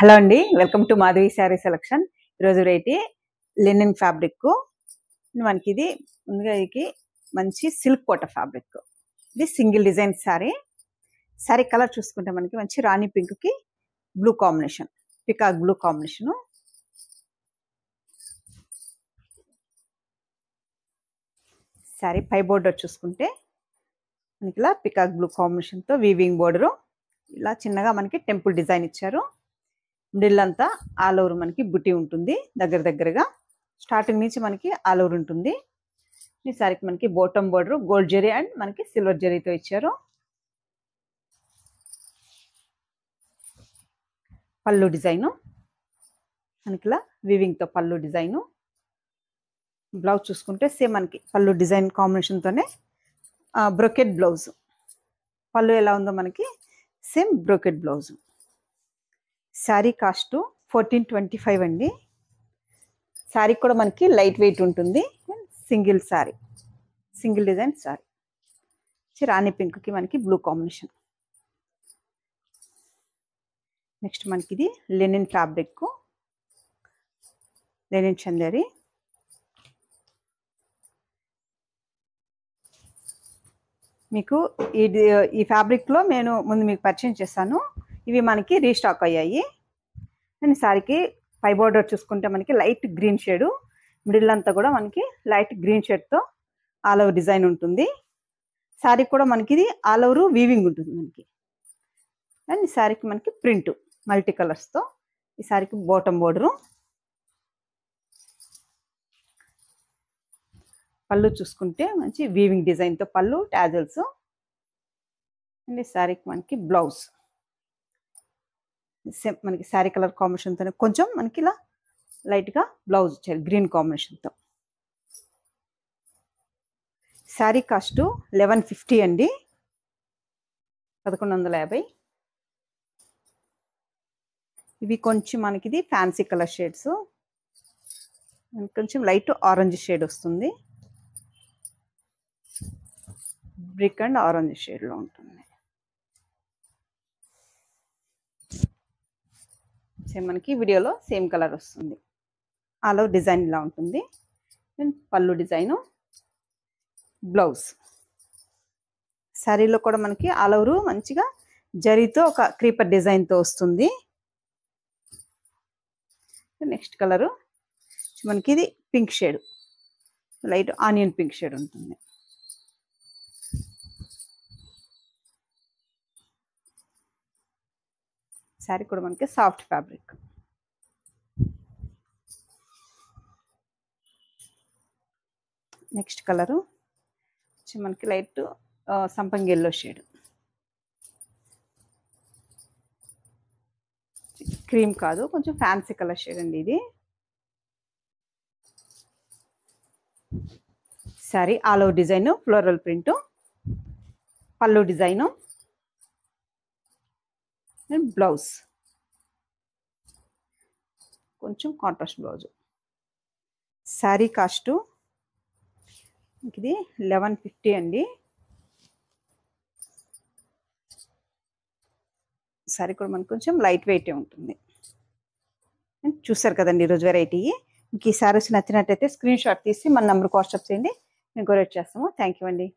Hello అండి, welcome to Madhavi saree selection. ఈరోజు variety linen fabric. మనకి ఇది ముందుగా ఇది మంచి సిల్క్ కోట ఫ్యాబ్రిక్. ఇది single design saree. Saree colour చూసుకుంటే మనకి మంచి రాణి పింక్ కి blue combination, peacock blue combination. Saree పై బోర్డర్ చూసుకుంటే మనకి ఇలా పికాక్ బ్లూ కాంబినేషన్తో వీవింగ్ బోర్డరు, ఇలా చిన్నగా మనకి టెంపుల్ డిజైన్ ఇచ్చారు. మిడిల్ అంతా ఆల్ ఓవర్ మనకి బుట్టి ఉంటుంది. దగ్గరగా స్టార్టింగ్ నుంచి మనకి ఆల్ ఓవర్ ఉంటుంది. ఈ సారీకి మనకి bottom border gold zari and మనకి సిల్వర్ జరీతో ఇచ్చారు. పళ్ళు డిజైను మనకి ఇలా వీవింగ్తో పళ్ళు డిజైను. బ్లౌజ్ చూసుకుంటే సేమ్ మనకి పళ్ళు డిజైన్ కాంబినేషన్తోనే బ్రోకెట్ బ్లౌజ్. పళ్ళు ఎలా ఉందో మనకి same brocade blouse. Saree cost 1425 అండి. శారీ కూడా మనకి లైట్ వెయిట్ ఉంటుంది. Single saree, single design saree. Rani పింక్కి మనకి బ్లూ కాంబినేషన్. నెక్స్ట్ మనకి ఇది లెనిన్ ఫ్యాబ్రిక్, లెనిన్ చందేరి. మీకు ఈ ఫ్యాబ్రిక్లో నేను ముందు మీకు పరిచయం చేశాను. ఇవి మనకి రీస్టాక్ అయ్యాయి. అండ్ శారీకి పై బోర్డర్ చూసుకుంటే మనకి లైట్ గ్రీన్ షేడు, మిడిల్ అంతా కూడా మనకి లైట్ గ్రీన్ షేడ్తో ఆల్ ఓవర్ డిజైన్ ఉంటుంది. శారీ కూడా మనకి ఇది ఆల్ ఓవర్ వీవింగ్ ఉంటుంది మనకి. అండ్ ఈ శారీకి మనకి ప్రింట్ మల్టీ కలర్స్తో. ఈ శారీకి బాటమ్ బోర్డరు. పళ్ళు చూసుకుంటే మంచి వీవింగ్ డిజైన్తో పళ్ళు, టాజల్స్. అండ్ ఈ శారీకి మనకి బ్లౌజ్ సేమ్ మనకి శారీ కలర్ కాంబినేషన్తో కొంచెం మనకి ఇలా లైట్గా బ్లౌజ్ ఇచ్చారు గ్రీన్ కాంబినేషన్తో. శారీ కాస్ట్ 1150 అండి, 1150. ఇవి కొంచెం మనకి ఇది ఫ్యాన్సీ కలర్ షేడ్స్, కొంచెం లైట్ ఆరెంజ్ షేడ్ వస్తుంది. బ్రిక్ అండ్ ఆరెంజ్ షేడ్లో ఉంటుంది. సేమ్ మనకి వీడియోలో సేమ్ కలర్ వస్తుంది. ఆల్ ఓవర్ డిజైన్ ఇలా ఉంటుంది. పళ్ళు డిజైను, బ్లౌజ్. శారీలో కూడా మనకి ఆల్ ఓవర్ మంచిగా జరీతో ఒక క్రీపర్ డిజైన్తో వస్తుంది. నెక్స్ట్ కలరు మనకి ఇది pink shade, light onion pink shade ఉంటుంది. శారీ కూడా మనకి సాఫ్ట్ ఫ్యాబ్రిక్. నెక్స్ట్ కలరు మనకి లైట్ సంపంగి ఎల్లో షేడ్, క్రీమ్ కాదు కొంచెం ఫ్యాన్సీ కలర్ షేడ్ అండి ఇది. Sari all over design floral print, పళ్ళు డిజైను, బ్లౌజ్ కొంచెం కాంట్రాస్ట్ బ్లౌజ్. శారీ కాస్ట్ ఇది 1150 అండి. శారీ కూడా మనకు కొంచెం లైట్ వెయిటే ఉంటుంది. చూసారు కదండి ఈరోజు వెరైటీ. మీకు ఈ శారీస్ నచ్చినట్టయితే స్క్రీన్ షాట్ తీసి మన నెంబర్కి వాట్సాప్ చేయండి, మేము కొరియర్ చేస్తాము. థ్యాంక్ యూ అండి.